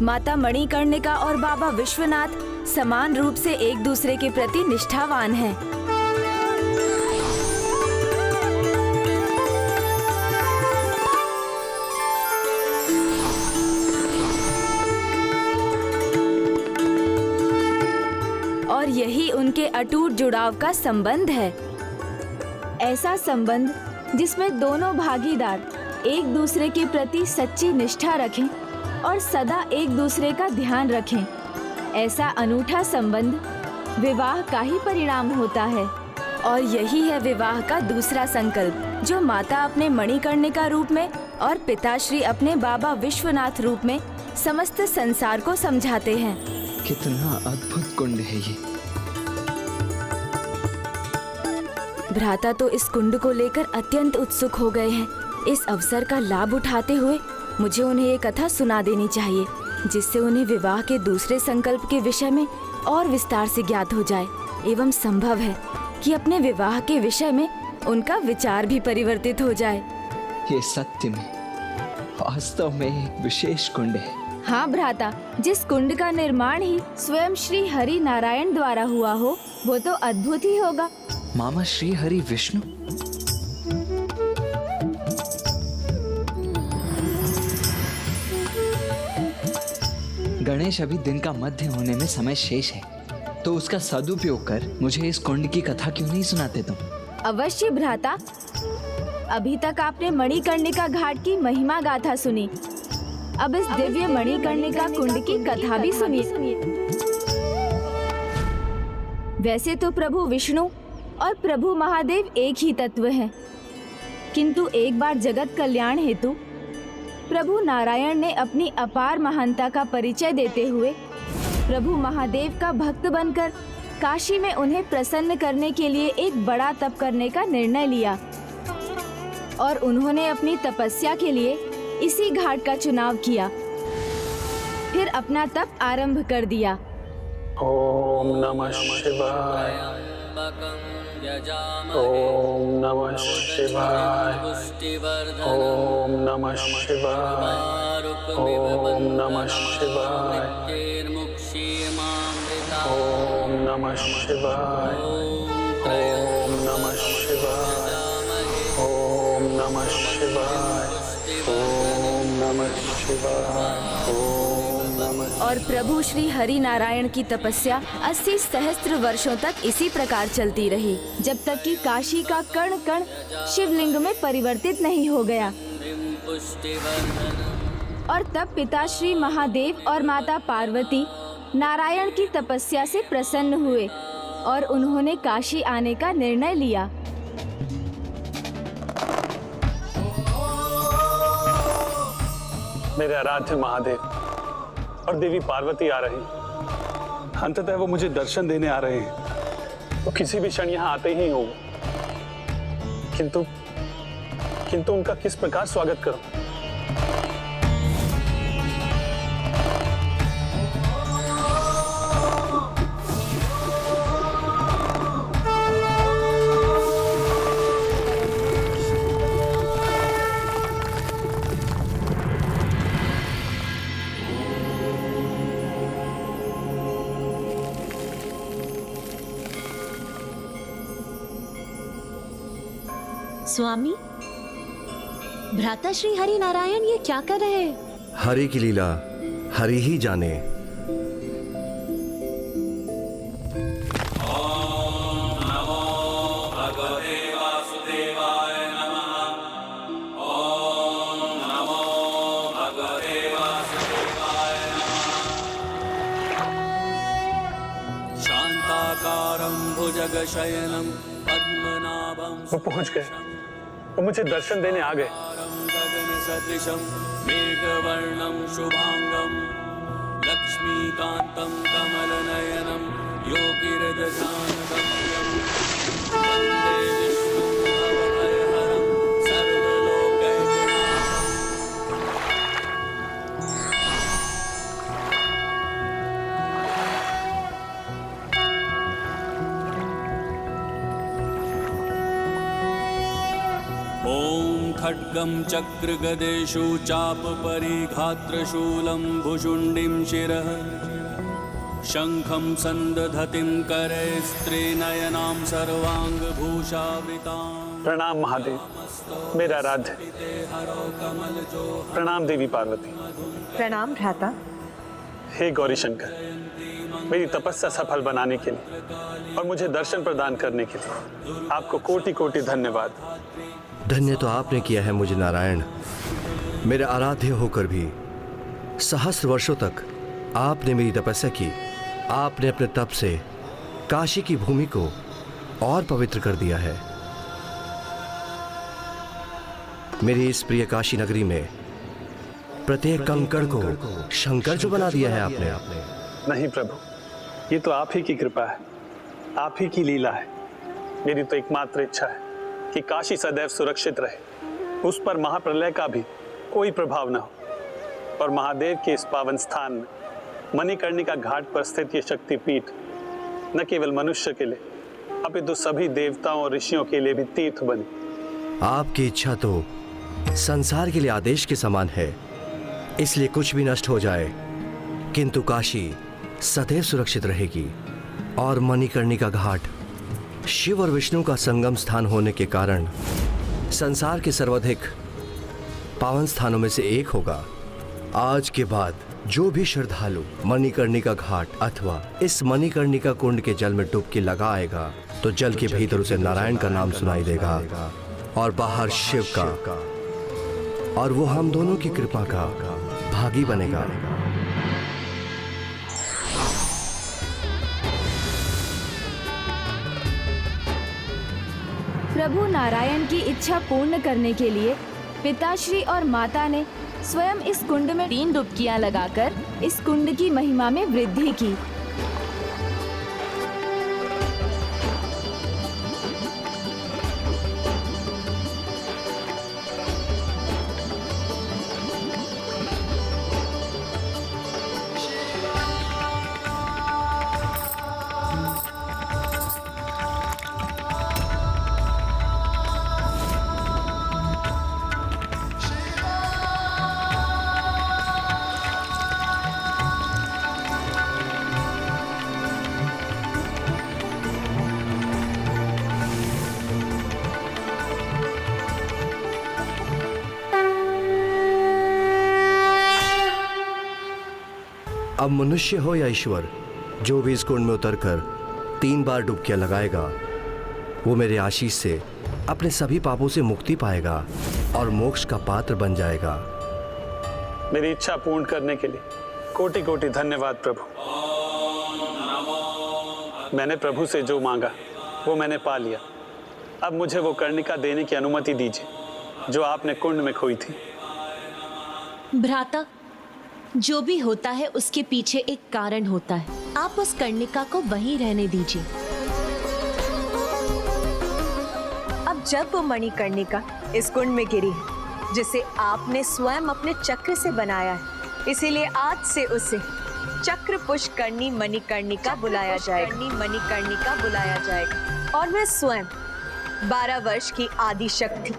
माता मणिकर्णिका और बाबा विश्वनाथ समान रूप से एक दूसरे के प्रति निष्ठावान हैं। और यही उनके अटूट जुड़ाव का संबंध है। ऐसा संबंध जिसमें दोनों भागीदार एक दूसरे के प्रति सच्ची निष्ठा रखें और सदा एक दूसरे का ध्यान रखें। ऐसा अनूठा संबंध विवाह का ही परिणाम होता है। और यही है विवाह का दूसरा संकल्प, जो माता अपने मणिकर्णिका रूप में और पिताश्री अपने बाबा विश्वनाथ रूप में समस्त संसार को समझाते हैं। कितना अद्भुत कुंड है ये। भ्राता तो इस कुंड को लेकर अत्यंत उत्सुक हो गए हैं। इस अवसर का लाभ उठाते हुए मुझे उन्हें ये कथा सुना देनी चाहिए, जिससे उन्हें विवाह के दूसरे संकल्प के विषय में और विस्तार से ज्ञात हो जाए, एवं संभव है कि अपने विवाह के विषय में उनका विचार भी परिवर्तित हो जाए। ये सत्य में वास्तव में एक विशेष कुंड है। हाँ भ्राता, जिस कुंड का निर्माण ही स्वयं श्री हरि नारायण द्वारा हुआ हो, वो तो अद्भुत ही होगा। मामा श्री हरि विष्णु? गणेश अभी दिन का मध्य होने में समय शेष है, तो उसका सदुपयोग कर मुझे इस कुंड की कथा क्यों नहीं सुनाते तुम? अवश्य भ्राता। अभी तक आपने मणिकर्णिका घाट की महिमा गाथा सुनी, अब इस दिव्य मणिकर्णिका कुंड की कथा भी सुनिए। वैसे तो प्रभु विष्णु और प्रभु महादेव एक ही तत्व हैं, किंतु एक बार जगत कल्याण हेतु प्रभु नारायण ने अपनी अपार महानता का परिचय देते हुए प्रभु महादेव का भक्त बनकर काशी में उन्हें प्रसन्न करने के लिए एक बड़ा तप करने का निर्णय लिया, और उन्होंने अपनी तपस्या के लिए इसी घाट का चुनाव किया। फिर अपना तप आरंभ कर दिया। ओम नमः शिवाय, ओम नमः शिवाय, ओम नमः शिवाय, ओम नमः शिवाय, ओम नमः शिवाय, ओम नमः शिवाय, ओम नमः शिवाय, ओम नमः शिवाय, ओम नमः। और प्रभु श्री हरि नारायण की तपस्या 80 सहस्त्र वर्षों तक इसी प्रकार चलती रही, जब तक कि काशी का कण कण शिवलिंग में परिवर्तित नहीं हो गया। और तब पिता श्री महादेव और माता पार्वती नारायण की तपस्या से प्रसन्न हुए और उन्होंने काशी आने का निर्णय लिया। मेरे आराध्य महादेव और देवी पार्वती आ रही, अंततः वो मुझे दर्शन देने आ रहे हैं। वो किसी भी क्षण यहाँ आते ही होंगे, किंतु उनका किस प्रकार स्वागत करूं? स्वामी, भ्राता श्री हरि नारायण ये क्या कर रहे हैं? हरि की लीला हरि ही जाने। ओम नमो भगवते वासुदेवाय नमः। ओम नमो भगवते वासुदेवाय नमः। शांताकारं भुजगशयनं पद्मनाभं। वो पहुंच गए, वो मुझे दर्शन देने आ गए। गगनसदृशं मेघवर्णं शुभांगं लक्ष्मीकान्तं कमलनयनं योगिरदधानगम्यं वन्दे विष्णुं भवभयहरं सर्वलोकैकनाथम्। ओम खड्गं चक्रगदेषु चापपरिघात्रशूलं भुशुण्डिं शिरः शङ्खं सन्दधतिं करे स्त्रीनयनां सर्वाङ्गभूषावृतां। प्रणाम महादेव, मेरा आराध्य। प्रणाम देवी पार्वती। प्रणाम भ्राता। हे गौरी शंकर, मेरी तपस्या सफल बनाने के लिए और मुझे दर्शन प्रदान करने के लिए आपको कोटि कोटि धन्यवाद। धन्य तो आपने किया है मुझे नारायण। मेरे आराध्य होकर भी सहस्र वर्षों तक आपने मेरी तपस्या की। आपने अपने तप से काशी की भूमि को और पवित्र कर दिया है। मेरी इस प्रिय काशी नगरी में प्रत्येक कंकड़ को शंकर जो बना दिया है आपने। नहीं प्रभु, ये तो आप ही की कृपा है, आप ही की लीला है। मेरी तो एकमात्र इच्छा है कि काशी सदैव सुरक्षित रहे, उस पर महाप्रलय का भी कोई प्रभाव न हो। और महादेव के इस पावन स्थान में मणिकर्णिका घाट पर स्थित ये शक्तिपीठ न केवल मनुष्य के लिए अपितु सभी देवताओं और ऋषियों के लिए भी तीर्थ बने। आपकी इच्छा तो संसार के लिए आदेश के समान है, इसलिए कुछ भी नष्ट हो जाए किंतु काशी सदैव सुरक्षित रहेगी। और मणिकर्णिका घाट शिव और विष्णु का संगम स्थान होने के कारण संसार के सर्वाधिक पावन स्थानों में से एक होगा। आज के बाद जो भी श्रद्धालु मणिकर्णिका घाट अथवा इस मणिकर्णिका कुंड के जल में डुबकी लगाएगा तो जल के भीतर उसे नारायण का नाम सुनाई देगा और बाहर शिव का, और वो हम दोनों की कृपा का भागी बनेगा। प्रभु नारायण की इच्छा पूर्ण करने के लिए पिताश्री और माता ने स्वयं इस कुंड में 3 डुबकियां लगाकर इस कुंड की महिमा में वृद्धि की। अब मनुष्य हो या ईश्वर, जो भी इस कुंड में उतरकर 3 बार डुबकियां लगाएगा वो मेरे आशीष से अपने सभी पापों से मुक्ति पाएगा और मोक्ष का पात्र बन जाएगा। मेरी इच्छा पूर्ण करने के लिए कोटि कोटि धन्यवाद प्रभु। मैंने प्रभु से जो मांगा वो मैंने पा लिया। अब मुझे वो कर्णिका देने की अनुमति दीजिए जो आपने कुंड में खोई थी। भ्राता, जो भी होता है उसके पीछे एक कारण होता है। आप उस कर्णिका को वहीं रहने दीजिए। अब जब वो मणिकर्णिका इस कुंड में गिरी है जिसे आपने स्वयं अपने चक्र से बनाया है, इसीलिए आज से उसे चक्र पुष्करणी मणिकर्णिका बुलाया जाएगा। और मैं स्वयं 12 वर्ष की आदि शक्ति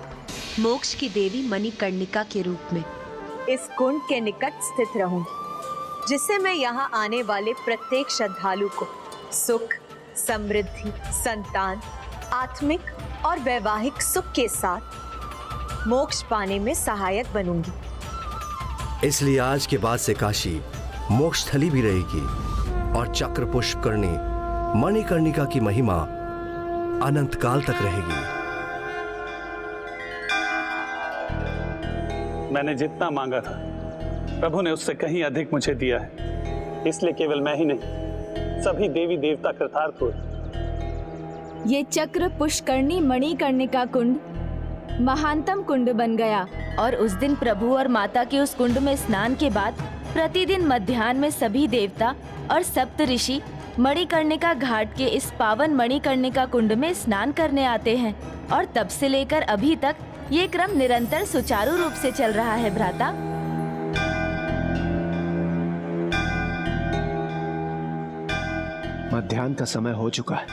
मोक्ष की देवी मणिकर्णिका के रूप में इस कुंड के निकट स्थित रहूंगी, जिससे मैं यहाँ आने वाले प्रत्येक श्रद्धालु को सुख, समृद्धि, संतान, आत्मिक और वैवाहिक सुख के साथ मोक्ष पाने में सहायक बनूंगी। इसलिए आज के बाद से काशी मोक्ष स्थली भी रहेगी और चक्र पुष्करणी मणिकर्णिका की महिमा अनंत काल तक रहेगी। मैंने जितना मांगा था प्रभु ने उससे कहीं अधिक मुझे दिया है, इसलिए केवल मैं ही नहीं सभी देवी देवता कृतार्थ हुए। ये चक्र पुष्करणी मणिकर्णिका कुंड महानतम कुंड बन गया और उस दिन प्रभु और माता के उस कुंड में स्नान के बाद प्रतिदिन मध्याह्न में सभी देवता और सप्त ऋषि मणिकर्णिका घाट के इस पावन मणिकर्णिका कुंड में स्नान करने आते हैं और तब से लेकर अभी तक ये क्रम निरंतर सुचारू रूप से चल रहा है भ्राता। मध्याह्न का समय हो चुका है।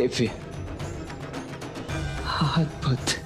दिव्य, अद्भुत।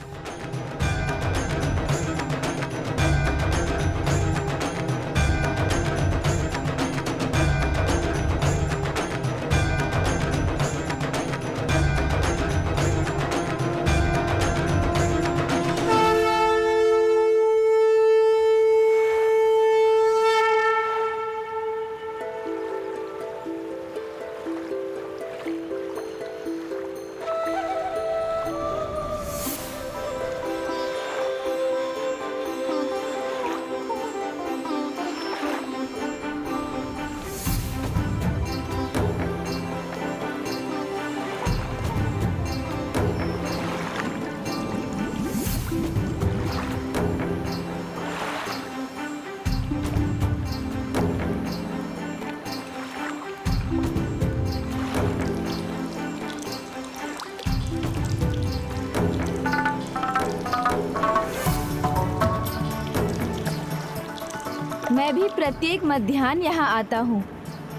मैं भी प्रत्येक मध्याह्न यहाँ आता हूँ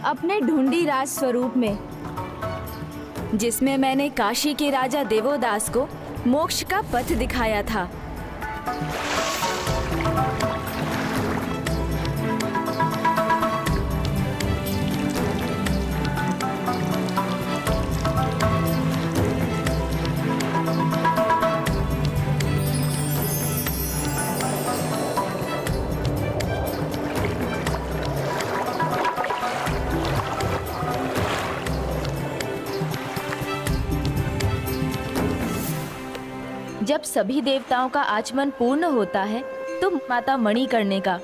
अपने ढूंढी राज स्वरूप में, जिसमें मैंने काशी के राजा देवोदास को मोक्ष का पथ दिखाया था। जब सभी देवताओं का आचमन पूर्ण होता है तो माता मणिकर्णिका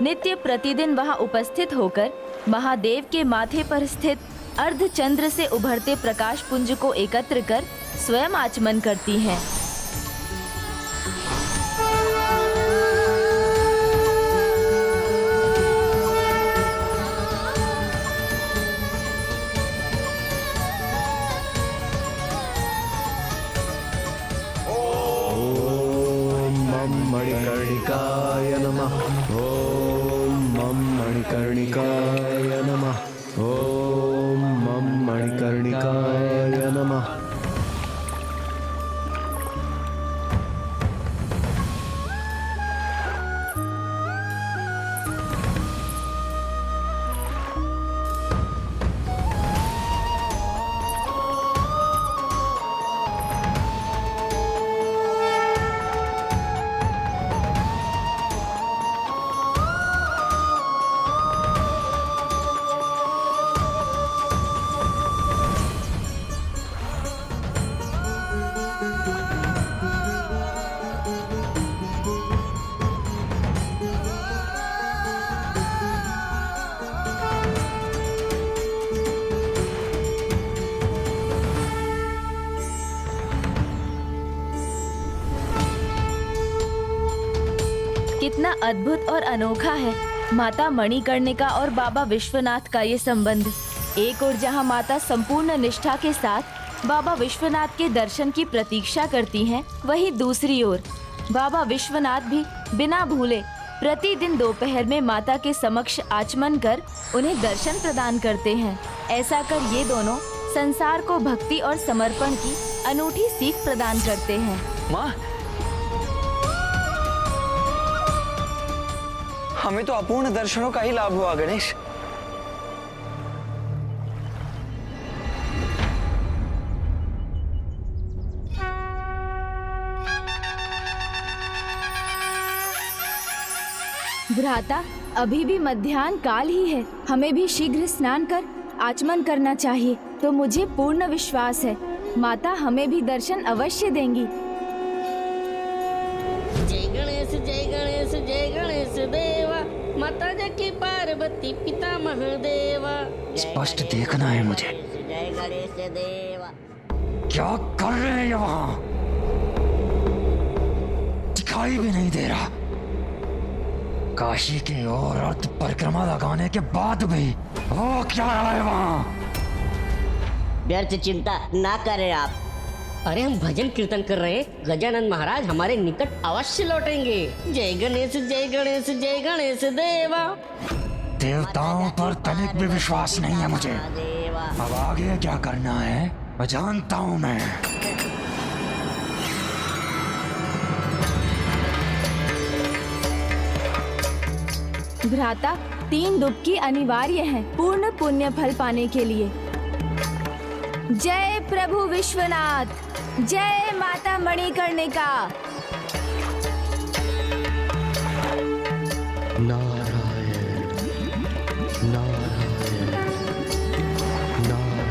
नित्य प्रतिदिन वहां उपस्थित होकर महादेव के माथे पर स्थित अर्धचंद्र से उभरते प्रकाश पुंज को एकत्र कर स्वयं आचमन करती हैं। मणिकर्णिकाय नमः। ओम मम मणिकर्णिकाय नमः। ओम मम मणिकर्णिकाय नमः। कितना अद्भुत और अनोखा है माता मणिकर्णिका और बाबा विश्वनाथ का ये संबंध। एक ओर जहाँ माता संपूर्ण निष्ठा के साथ बाबा विश्वनाथ के दर्शन की प्रतीक्षा करती हैं, वहीं दूसरी ओर बाबा विश्वनाथ भी बिना भूले प्रतिदिन दोपहर में माता के समक्ष आचमन कर उन्हें दर्शन प्रदान करते हैं। ऐसा कर ये दोनों संसार को भक्ति और समर्पण की अनूठी सीख प्रदान करते हैं। माँ, हमें तो अपूर्ण दर्शनों का ही लाभ हुआ गणेश। भ्राता, अभी भी मध्याह्न काल ही है, हमें भी शीघ्र स्नान कर आचमन करना चाहिए। तो मुझे पूर्ण विश्वास है माता हमें भी दर्शन अवश्य देंगी। जय गणेश जय गणेश जय गणेश देवा, माता जकी पार्वती पिता महादेवा। स्पष्ट देखना है मुझे। जय गणेश देवा। क्या कर रहे हैं वहाँ? दिखाई भी नहीं दे रहा। काशी की ओर अर्ध परिक्रमा लगाने के बाद भी वो क्या रहा है वहाँ? व्यर्थ चिंता ना करें आप। अरे हम भजन कीर्तन कर रहे हैं, गजानन महाराज हमारे निकट अवश्य लौटेंगे। जय गणेश जय गणेश जय गणेश देवा। देवताओं पर तनिक भी विश्वास नहीं है मुझे। अब आगे क्या करना है मैं जानता हूं मैं। भ्राता, 3 डुबकी अनिवार्य है पूर्ण पुण्य फल पाने के लिए। जय प्रभु विश्वनाथ, जय माता मणिकर्णिका। नारायण नारायण नारायण।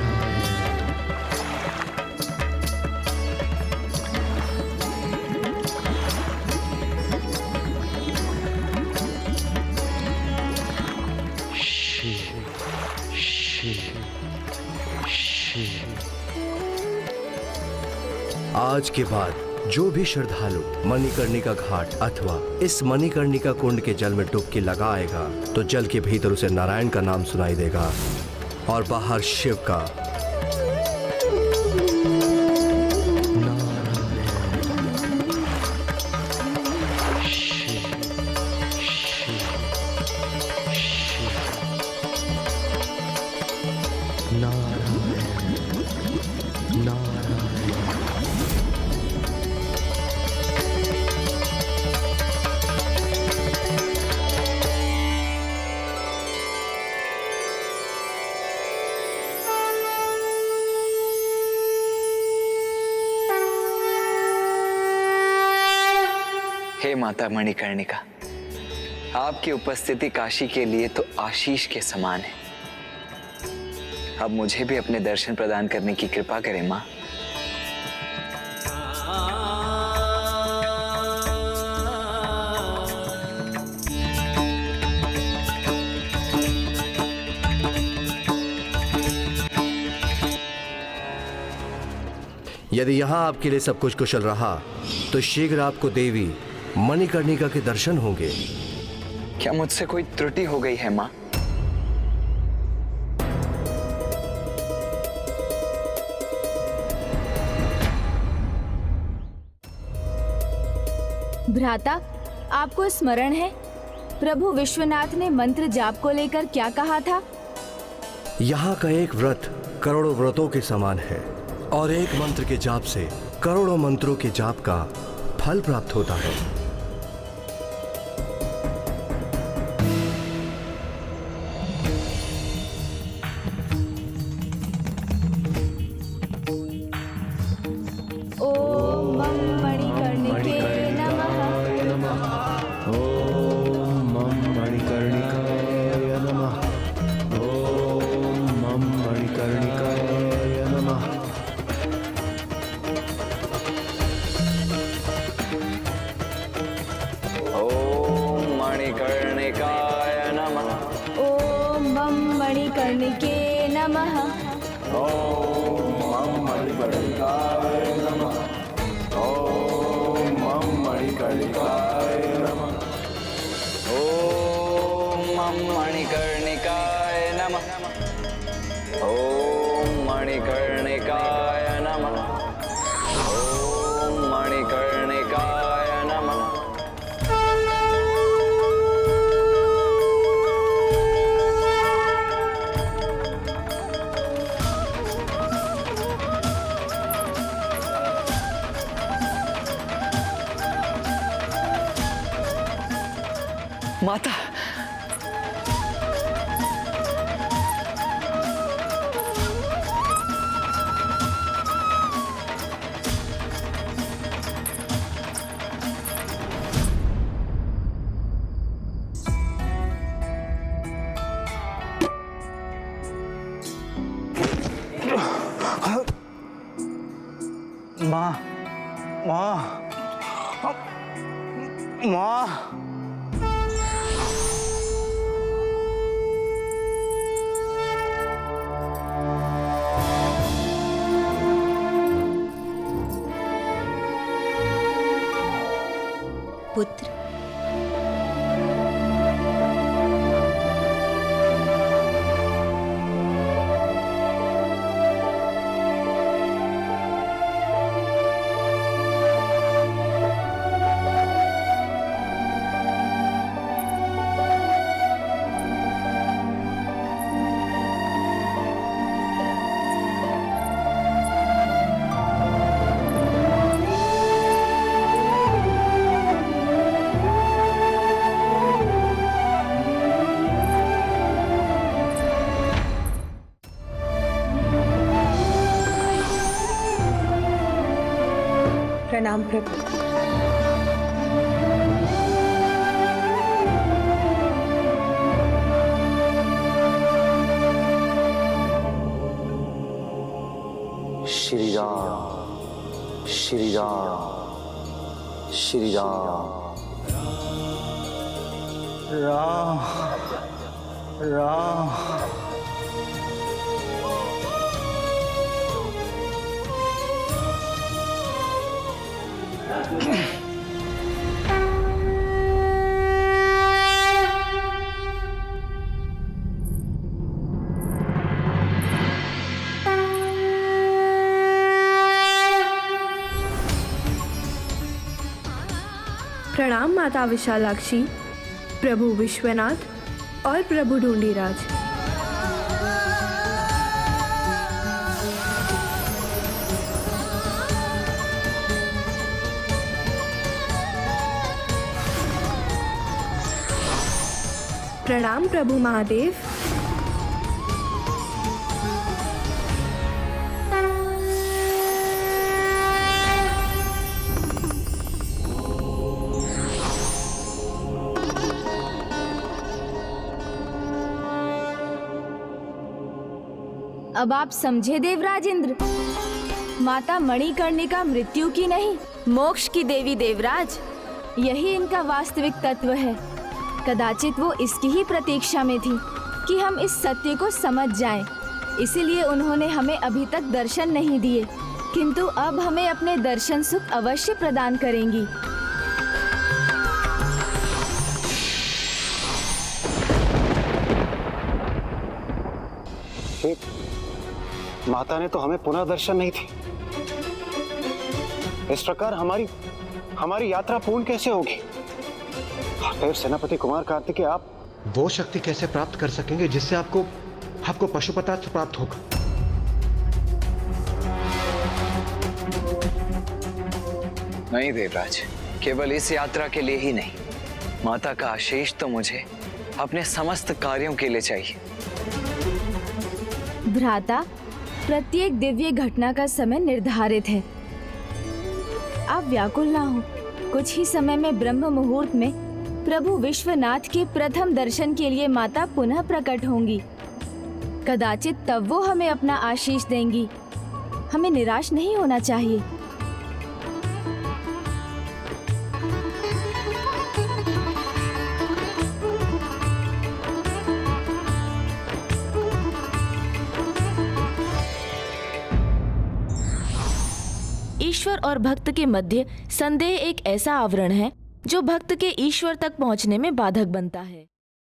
शिव शिव शिव। आज के बाद जो भी श्रद्धालु मणिकर्णिका घाट अथवा इस मणिकर्णिका कुंड के जल में डुबकी लगाएगा तो जल के भीतर उसे नारायण का नाम सुनाई देगा और बाहर शिव का। हे माता मणिकर्णिका, आपकी उपस्थिति काशी के लिए तो आशीष के समान है। अब मुझे भी अपने दर्शन प्रदान करने की कृपा करें माँ। यदि यहाँ आपके लिए सब कुछ कुशल रहा तो शीघ्र आपको देवी मणिकर्णिका के दर्शन होंगे। क्या मुझसे कोई त्रुटि हो गई है माँ? भ्राता, आपको स्मरण है प्रभु विश्वनाथ ने मंत्र जाप को लेकर क्या कहा था? यहाँ का एक व्रत करोड़ों व्रतों के समान है और एक मंत्र के जाप से करोड़ों मंत्रों के जाप का फल प्राप्त होता है। ओम मम मणिकर्णिके नमः। ओम मम मणिकर्णिकाय नमः। ओम मम मणिकर्णिकाय नमः। ओम मणिकर्णिकाय नमः। ओम मम मणिकर्णिके नमः। ओम मम मणिकर्णिकाय नमः। ओम मम मणिकर्णिकाय नमः। ओम मम मणिकर्णिकाय नमः। ओम मणिकर्णिकाय नमः। ओम मणिकर्णिकाय नमः। माता, माँ माँ माँ। पुत्र, प्रणाम प्रभु। श्री राम, श्री राम, श्री राम। राम राम। प्रणाम माता विशालाक्षी, प्रभु विश्वनाथ और प्रभु ढूंढीराज। प्रणाम प्रभु महादेव। अब आप समझे देवराज इंद्र, माता मणिकर्णिका मृत्यु की नहीं, मोक्ष की देवी देवराज। यही इनका वास्तविक तत्व है। कदाचित वो इसकी ही प्रतीक्षा में थी कि हम इस सत्य को समझ जाएं। इसीलिए उन्होंने हमें अभी तक दर्शन नहीं दिए, किंतु अब हमें अपने दर्शन सुख अवश्य प्रदान करेंगी। माता ने तो हमें पुनः दर्शन नहीं दी। इस प्रकार हमारी यात्रा पूर्ण कैसे होगी? देव सेनापति कुमार कार्तिकेय, आप वो शक्ति कैसे प्राप्त कर सकेंगे जिससे आपको पशुपतास्त्र प्राप्त होगा? नहीं देवराज, केवल इस यात्रा के लिए ही नहीं, माता का आशीष तो मुझे अपने समस्त कार्यों के लिए चाहिए। भ्राता, प्रत्येक दिव्य घटना का समय निर्धारित है। आप व्याकुल ना हो। कुछ ही समय में ब्रह्म मुहूर्त में प्रभु विश्वनाथ के प्रथम दर्शन के लिए माता पुनः प्रकट होंगी। कदाचित तब वो हमें अपना आशीष देंगी। हमें निराश नहीं होना चाहिए। ईश्वर और भक्त के मध्य संदेह एक ऐसा आवरण है जो भक्त के ईश्वर तक पहुंचने में बाधक बनता है।